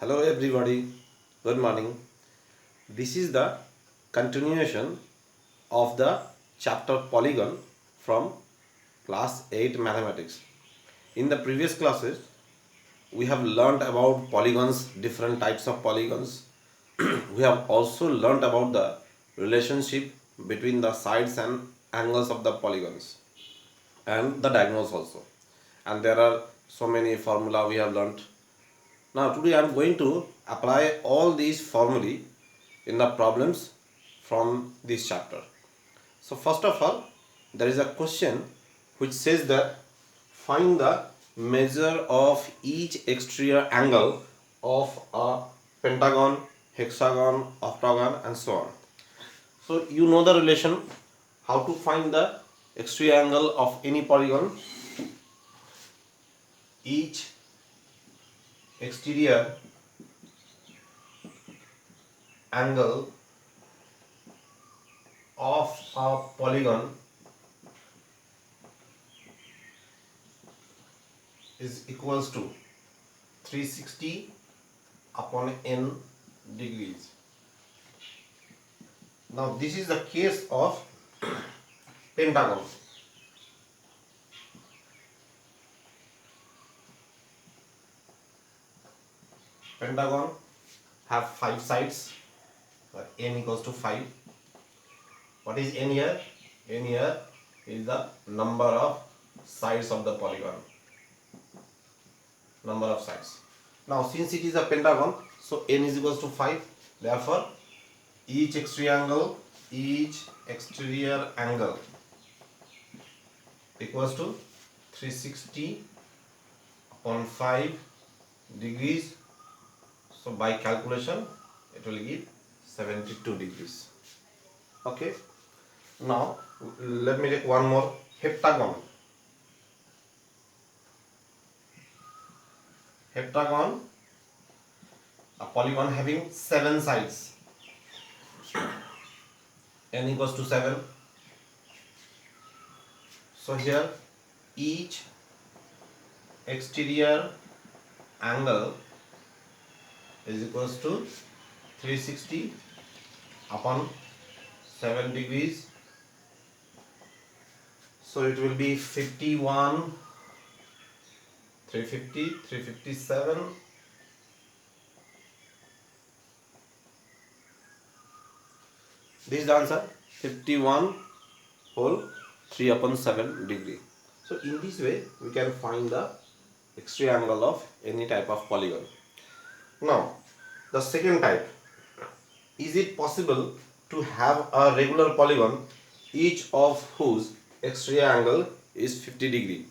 Hello everybody, good morning. This is the continuation of the chapter Polygon from class 8 mathematics. In the previous classes, we have learnt about polygons, different types of polygons. We have also learnt about the relationship between the sides and angles of the polygons and the diagonals also. And there are so many formula we have learnt. Now today I am going to apply all these formulae in the problems from this chapter. So first of all, there is a question which says that find the measure of each exterior angle of a pentagon, hexagon, octagon and so on. So you know the relation how to find the exterior angle of any polygon. Each exterior angle of a polygon is equals to 360 upon n degrees. Now this is the case of pentagon. Pentagon have 5 sides, n equals to 5. What is n here? N here is the number of sides of the polygon. Number of sides. Now since it is a pentagon, so n is equals to 5. Therefore, each exterior angle equals to 360 upon 5 degrees. So by calculation, it will give 72 degrees. Okay. Now let me take one more heptagon. Heptagon, a polygon having 7 sides. N equals to 7. So here each exterior angle is equals to 360 upon 7 degrees. So it will be 51, 350, 357. This is the answer, 51 whole 3 upon 7 degree. So in this way we can find the exterior angle of any type of polygon. Now the second type, is it possible to have a regular polygon each of whose exterior angle is 50 degree?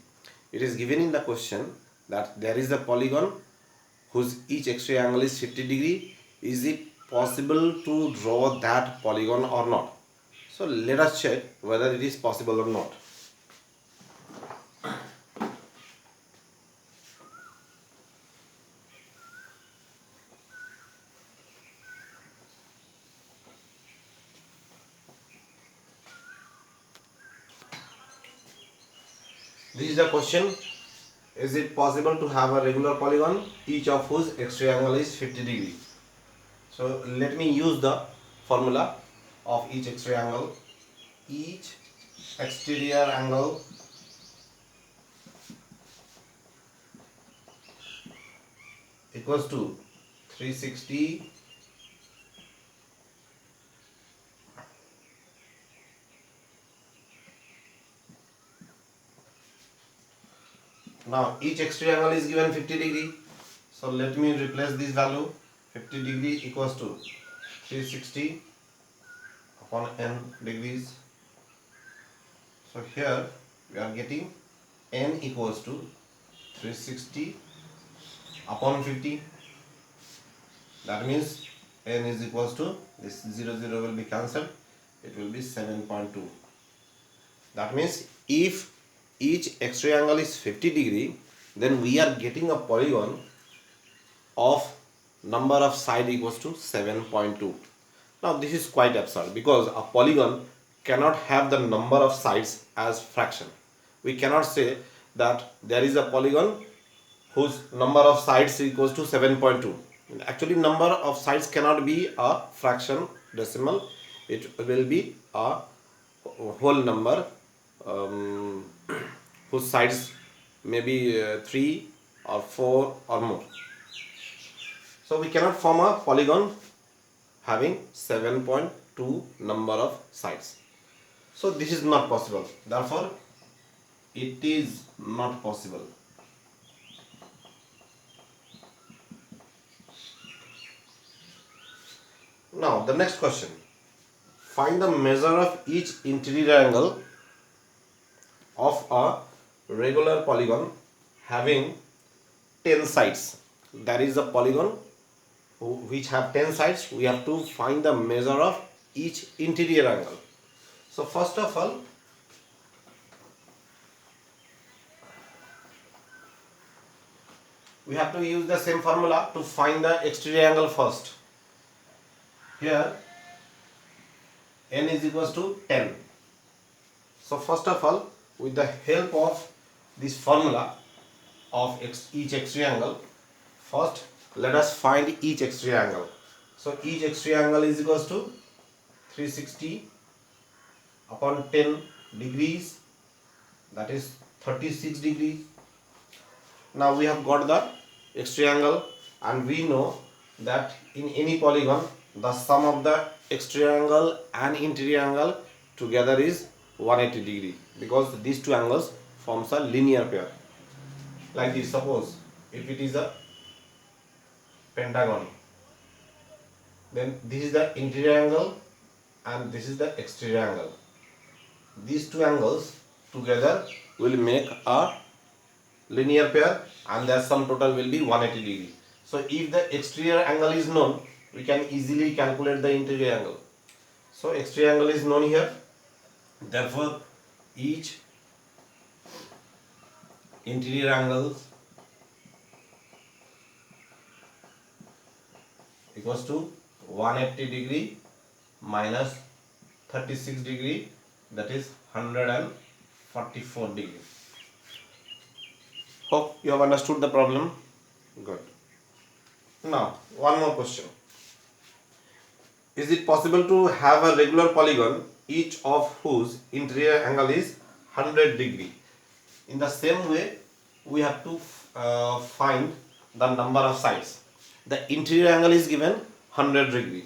It is given in the question that there is a polygon whose each exterior angle is 50 degree. Is it possible to draw that polygon or not? So let us check whether it is possible or not. This is the question. Is it possible to have a regular polygon each of whose exterior angle is 50 degree? So let me use the formula of each exterior angle. Each exterior angle equals to 360 Now each exterior angle is given 50 degree. So let me replace this value. 50 degree equals to 360 upon n degrees. So here we are getting n equals to 360 upon 50. That means n is equals to, this 0 will be cancelled. It will be 7.2. That means if each exterior angle is 50 degree, then we are getting a polygon of number of side equals to 7.2. Now this is quite absurd because a polygon cannot have the number of sides as fraction. We cannot say that there is a polygon whose number of sides equals to 7.2. Actually, number of sides cannot be a fraction decimal. It will be a whole number um, whose sides may be 3 or 4 or more. So we cannot form a polygon having 7.2 number of sides. So this is not possible. Therefore, it is not possible. Now the next question. Find the measure of each interior angle of a regular polygon having 10 sides. That is a polygon which have 10 sides. We have to find the measure of each interior angle. So first of all, we have to use the same formula to find the exterior angle first. Here n is equals to 10. So first of all, with the help of this formula of each exterior angle, first let us find each exterior angle. So each exterior angle is equals to 360 upon 10 degrees, that is 36 degrees. Now we have got the exterior angle, and we know that in any polygon the sum of the exterior angle and interior angle together is 180 degree, because these two angles forms a linear pair. Like this, suppose if it is a pentagon, then this is the interior angle and this is the exterior angle. These two angles together will make a linear pair, and their sum total will be 180 degree. So if the exterior angle is known, we can easily calculate the interior angle. So exterior angle is known here. Therefore, each interior angle equals to 180 degree minus 36 degree, that is 144 degree. Hope you have understood the problem. Good. Now, one more question. Is it possible to have a regular polygon, each of whose interior angle is 100 degree? In the same way, we have to find the number of sides. The interior angle is given 100 degree.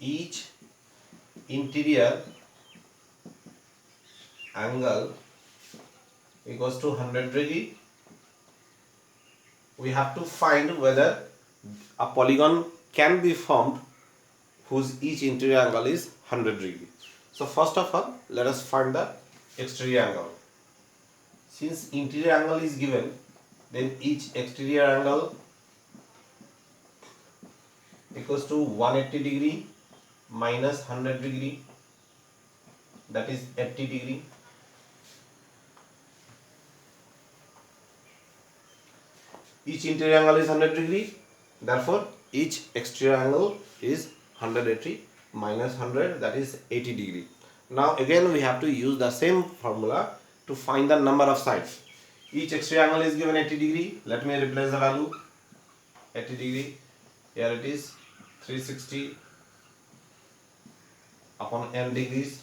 Each interior angle equals to 100 degree. We have to find whether a polygon can be formed whose each interior angle is 100 degree. So first of all, let us find the exterior angle. Since interior angle is given, then each exterior angle equals to 180 degree minus 100 degree, that is 80 degree. Each interior angle is 100 degree, therefore each exterior angle is 180 minus 100, that is 80 degree. Now again we have to use the same formula to find the number of sides. Each exterior angle is given 80 degree. Let me replace the value 80 degree. Here it is 360 upon n degrees,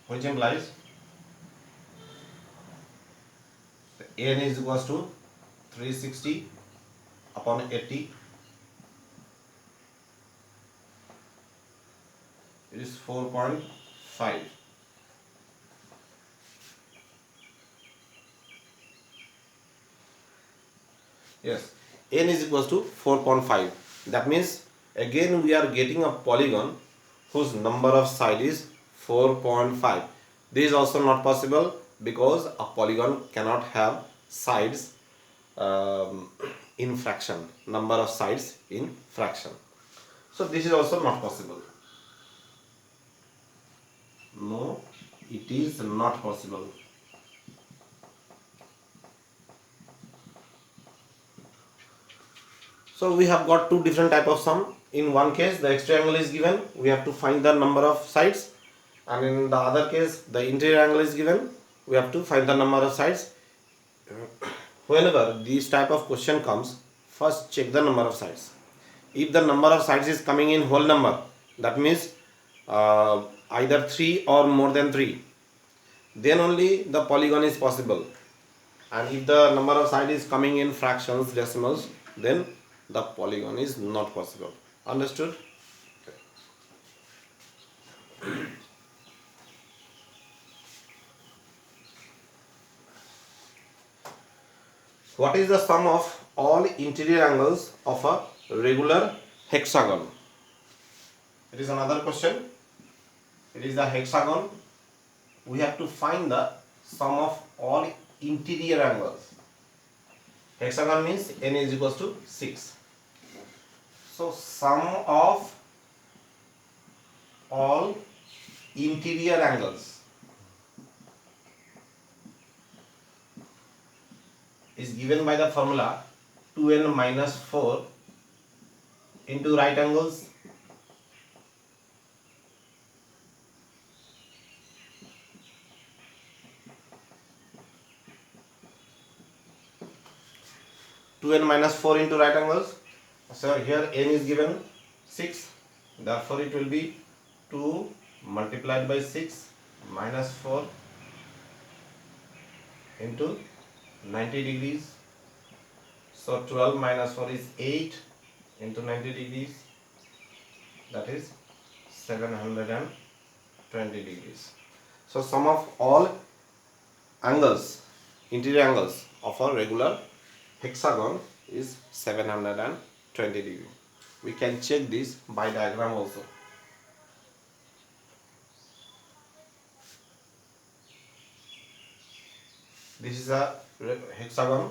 which implies n is equals to 360 upon 80. It is 4.5. Yes, n is equals to 4.5. That means again we are getting a polygon whose number of sides is 4.5. This is also not possible because a polygon cannot have sides in fraction, number of sides in fraction. So this is also not possible. No, it is not possible. So we have got two different type of sum. In one case the exterior angle is given, we have to find the number of sides, and in the other case the interior angle is given, we have to find the number of sides. Whenever this type of question comes, first check the number of sides. If the number of sides is coming in whole number, that means either 3 or more than 3, then only the polygon is possible. And if the number of sides is coming in fractions, decimals, then the polygon is not possible. Understood? What is the sum of all interior angles of a regular hexagon? It is another question. It is the hexagon. We have to find the sum of all interior angles. Hexagon means n is equals to 6. So sum of all interior angles is given by the formula 2n minus 4 into right angles into right angles. So here n is given 6, therefore it will be 2 multiplied by 6 minus 4 into 90 degrees. So 12 minus 4 is 8 into 90 degrees, that is 720 degrees. So sum of all angles, interior angles of a regular hexagon is 720 degrees. We can check this by diagram also. This is a hexagon.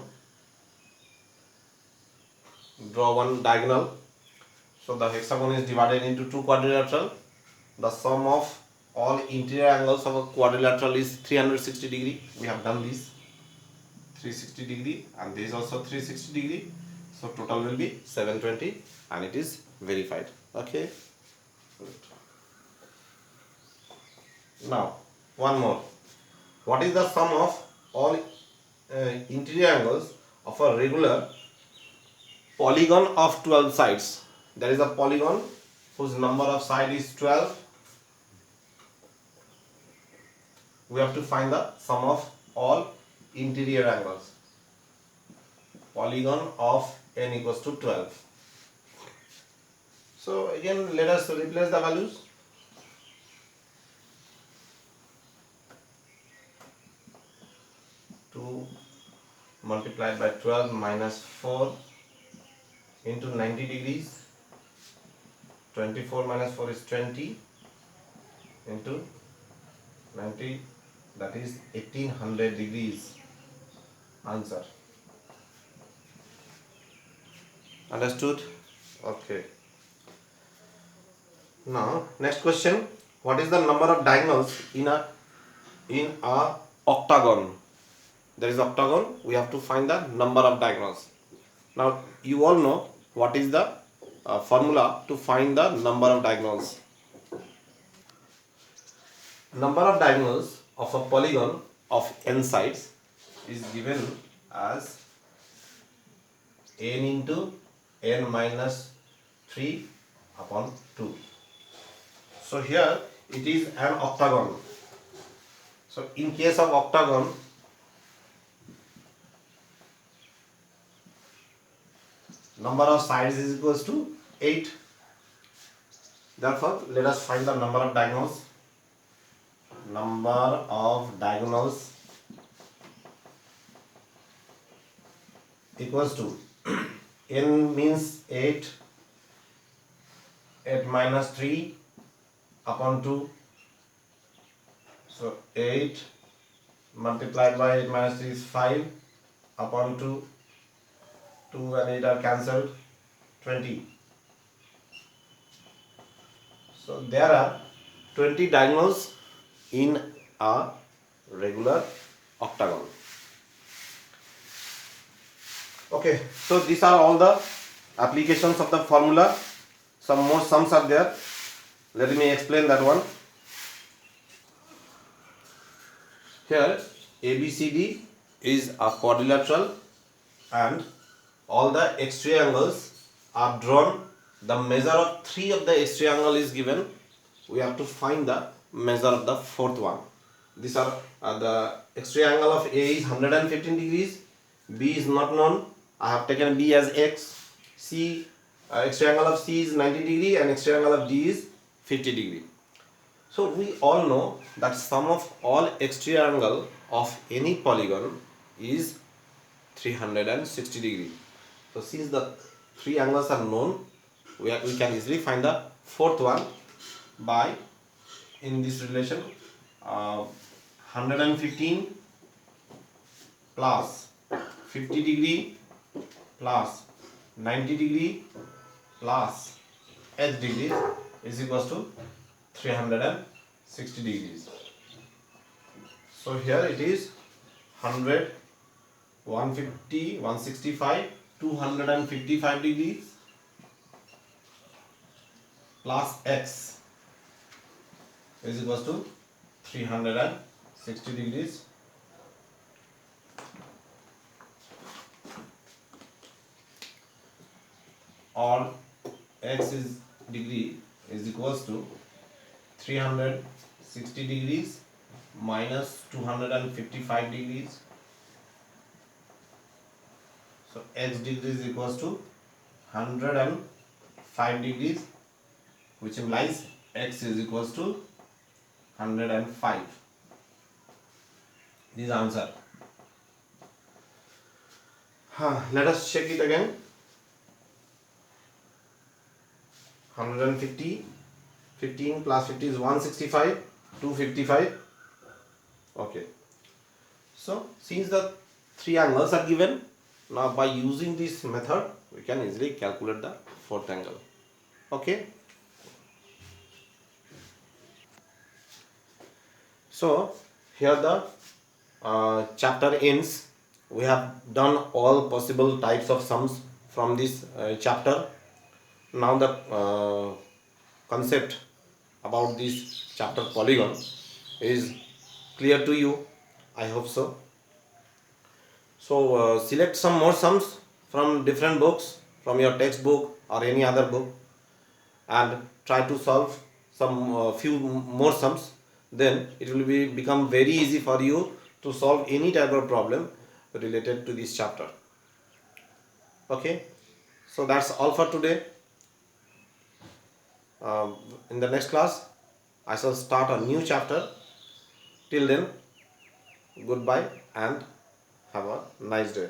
Draw one diagonal. So the hexagon is divided into two quadrilateral. The sum of all interior angles of a quadrilateral is 360 degree. We have done this 360 degree, and this is also 360 degree. So total will be 720, and it is verified. Okay. Now one more. What is the sum of all interior angles of a regular polygon of 12 sides? There is a polygon whose number of sides is 12. We have to find the sum of all interior angles. Polygon of n equals to 12. So again, let us replace the values. Multiplied by 12 minus 4 into 90 degrees. 24 minus 4 is 20 into 90, that is 1800 degrees. Answer. Understood? Okay. Now next question. What is the number of diagonals in a octagon? There is octagon. We have to find the number of diagonals. Now you all know what is the formula to find the number of diagonals. Number of diagonals of a polygon of n sides is given as n into n minus 3 upon 2. So here it is an octagon. So in case of octagon, number of sides is equals to 8. Therefore, let us find the number of diagonals. Number of diagonals equals to n means 8, 8 minus 3 upon 2. So 8 multiplied by 8 minus 3 is 5 upon 2. 2 and 8 are cancelled, 20. So there are 20 diagonals in a regular octagon. Okay, so these are all the applications of the formula. Some more sums are there. Let me explain that one. Here ABCD is a quadrilateral and all the x triangles are drawn. The measure of 3 of the x triangle is given. We have to find the measure of the fourth one. These are the x triangle of A is 115 degrees, B is not known. I have taken B as x. C x triangle of C is 90 degree and x triangle of D is 50 degree. So we all know that sum of all x triangle of any polygon is 360 degree. So since the three angles are known, we can easily find the fourth one by in this relation 115 plus 50 degree plus 90 degree plus h degree is equals to 360 degrees. So here it is 100, 150, 165, 255 degrees plus x is equals to 360 degrees. Or x is degree is equals to 360 degrees minus 255 degrees. So x degree is equals to 105 degrees, which implies x is equals to 105. This is answer. Let us check it again. 150, 15 plus 50 is 165, 255. Okay. So since the three angles are given, now by using this method we can easily calculate the fourth angle. Okay. So here the chapter ends. We have done all possible types of sums from this chapter. Now the concept about this chapter polygon is clear to you. I hope so. So select some more sums from different books, from your textbook or any other book, and try to solve some few more sums. Then it will become very easy for you to solve any type of problem related to this chapter. Okay, so that's all for today. In the next class I shall start a new chapter. Till then, goodbye and have a nice day.